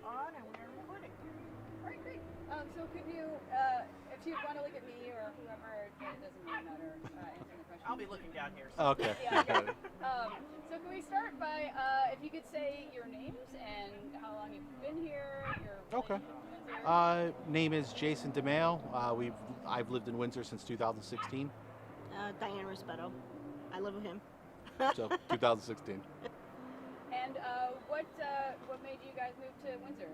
on and we're recording. All right, great. So could you, if you want to look at me or whoever, it doesn't really matter answering the question. I'll be looking down here. So. Okay. Yeah. So can we start by, if you could say your names and how long you've been here, your Okay. Windsor. Name is Jason DeMaio. I've lived in Windsor since 2016. Diane Respeto. I live with him. So 2016. And what made you guys move to Windsor?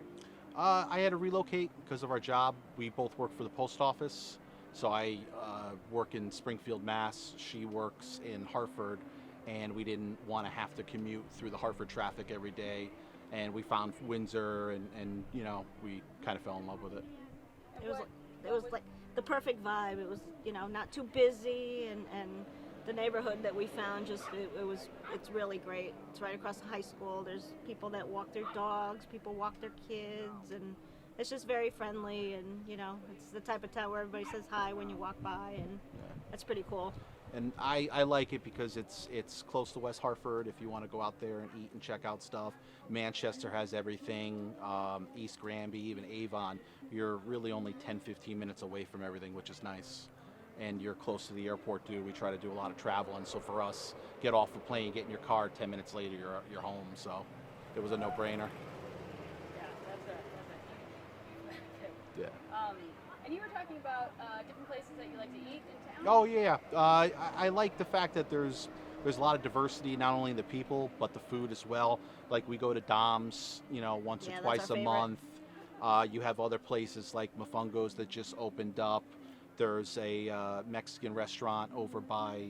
I had to relocate because of our job. We both work for the post office. So I work in Springfield, Mass. She works in Hartford, and we didn't want to have to commute through the Hartford traffic every day. And we found Windsor, and you know, we kind of fell in love with it. It was like the perfect vibe. It was, you know, not too busy, and the neighborhood that we found it's really great. It's right across the high school. There's people that walk their dogs, people walk their kids, and it's just very friendly, and you know, it's the type of town where everybody says hi when you walk by, and that's pretty cool. And I like it because it's close to West Hartford if you want to go out there and eat and check out stuff. Manchester has everything, East Granby, even Avon. You're really only 10-15 minutes away from everything, which is nice. And you're close to the airport too. We try to do a lot of travel, and so for us, get off the plane, get in your car, 10 minutes later you're home. So it was a no-brainer. Yeah, that's a Yeah. and you were talking about different places that you like to eat in town? Oh yeah, I like the fact that there's a lot of diversity, not only in the people but the food as well. Like we go to Dom's, you know, once Yeah, or that's twice our a favorite. month. You have other places like Mofongo's that just opened up. There's a Mexican restaurant over by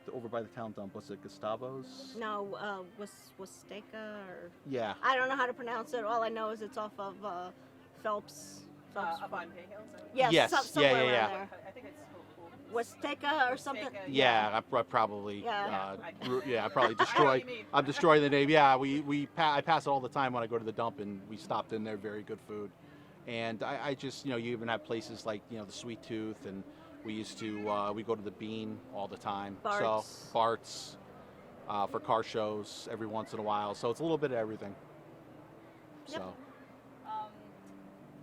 the town dump. What's it, Gustavo's? No, Wasteka or Yeah. I don't know how to pronounce it. All I know is it's off of Phelps. Up on Hay Hill. Yes, somewhere yeah. around there. I think it's Wasteka or something. Yeah, I probably Yeah. I probably I know what destroy. you mean. I'm destroying the name. Yeah, I pass it all the time when I go to the dump, and we stopped in there. Very good food, and I just, you know, you even have places like, you know, the Sweet Tooth, and we used to we go to the Bean all the time. Bart's. So Bart's for car shows every once in a while. So it's a little bit of everything. Yep. So.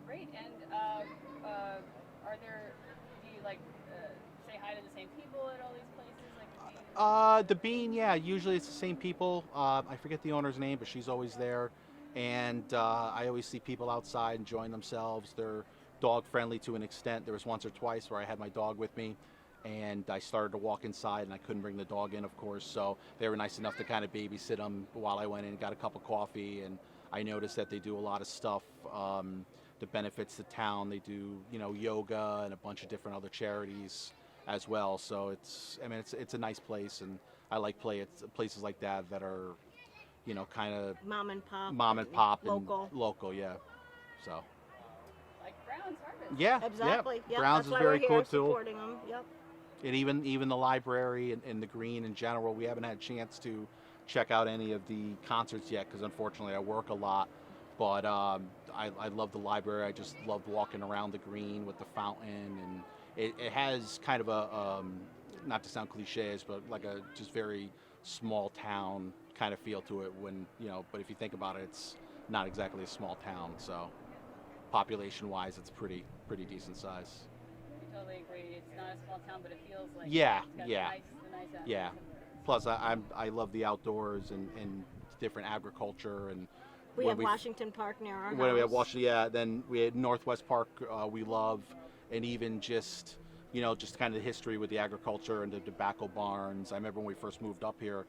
Great. And are there? Do you like say hi to the same people at all these places? Like The Bean, yeah, usually it's the same people. I forget the owner's name, but she's always there. And I always see people outside enjoying themselves. They're dog friendly to an extent. There was once or twice where I had my dog with me, and I started to walk inside, and I couldn't bring the dog in, of course. So they were nice enough to kind of babysit them while I went in and got a cup of coffee. And I noticed that they do a lot of stuff that benefits the town. They do, you know, yoga and a bunch of different other charities as well. So it's a nice place, and I like places like that are, you know, kind of Mom and pop. Local. yeah. So like Brown's Harvest? yeah, Exactly. yeah. Yep, Browns that's is why very we're cool here too. supporting them. Yep. And even the library and the Green in general, we haven't had a chance to check out any of the concerts yet because unfortunately I work a lot. But I love the library. I just love walking around the Green with the fountain, and it has kind of a not to sound cliches, but like a just very small town kind of feel to it. When, you know, but if you think about it, it's not exactly a small town. So population-wise, it's pretty decent size. I totally agree. It's not a small town, but it feels like Yeah, it's got yeah. the nice Yeah. atmosphere. Plus, I love the outdoors and different agriculture, and We when have Washington Park near our house. when we have Washington, yeah. Then we had Northwest Park. We love, and even just, you know, just kind of the history with the agriculture and the tobacco barns. I remember when we first moved up here,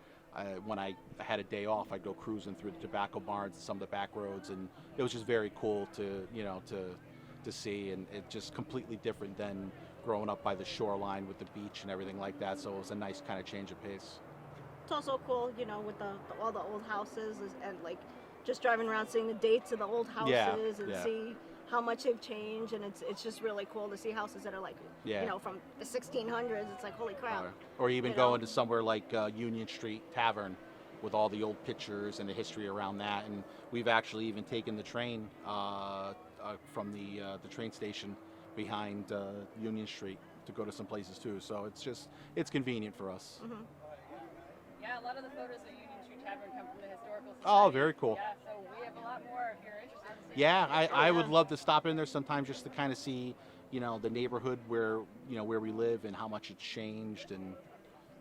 when I had a day off, I'd go cruising through the tobacco barns and some of the back roads, and it was just very cool to, you know, to see, and it just completely different than growing up by the shoreline with the beach and everything like that. So it was a nice kind of change of pace. It's also cool, you know, with all the old houses and like just driving around seeing the dates of the old houses and yeah. see how much they've changed, and it's just really cool to see houses that are like, Yeah. you know, from the 1600s. It's like, holy crap. Or even You know? going to somewhere like Union Street Tavern with all the old pictures and the history around that. And we've actually even taken the train from the train station behind Union Street to go to some places too. So it's convenient for us. Mm-hmm. Yeah, a lot of the photos at Union Street Tavern come from the historical society. Oh, very cool. Yeah, so we have a lot more if you're interested. Yeah, I would love to stop in there sometime just to kind of see, the neighborhood where we live and how much it's changed and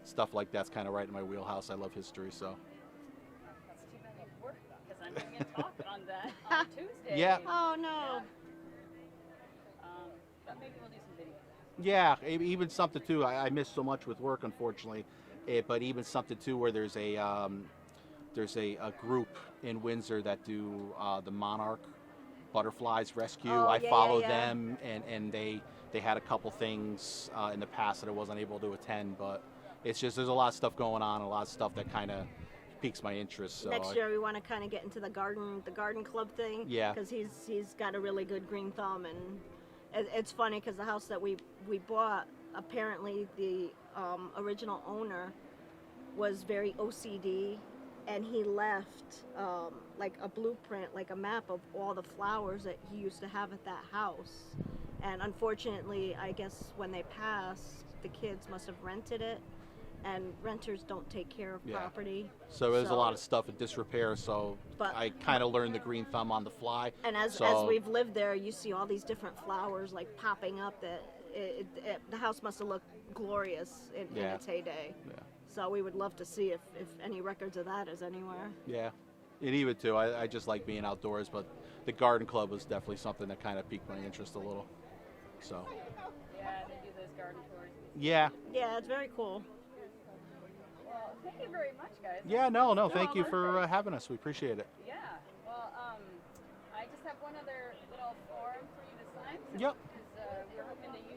stuff like that's kind of right in my wheelhouse. I love history, so. That's too bad you work because I'm doing a talk on that on Tuesday. Yeah. Oh no. But maybe we'll do some videos. Yeah, even something too. I miss so much with work, unfortunately. But even something too where there's a group in Windsor that do the monarch butterflies rescue. Oh, I yeah, follow yeah, yeah. them, and they had a couple things in the past that I wasn't able to attend. But it's just there's a lot of stuff going on, a lot of stuff that kind of piques my interest. So Next year we want to kind of get into the garden club thing. Yeah. Because he's got a really good green thumb, and it's funny because the house that we bought, apparently the original owner was very OCD, and he left like a blueprint, like a map of all the flowers that he used to have at that house. And unfortunately, I guess when they passed, the kids must have rented it, and renters don't take care of property. So there's a lot of stuff in disrepair, so But- I kind of learned the green thumb on the fly. And as we've lived there, you see all these different flowers like popping up that the house must have looked glorious in its heyday. Yeah. So we would love to see if any records of that is anywhere. Yeah, and even too, I just like being outdoors, but the garden club was definitely something that kind of piqued my interest a little. So. Yeah, they do those garden tours. Yeah. Yeah, it's very cool. Well, thank you very much, guys. Yeah, no, thank you for having us. We appreciate it. Yeah. Well, I just have one other little form for you to sign. Yep. Because we're hoping to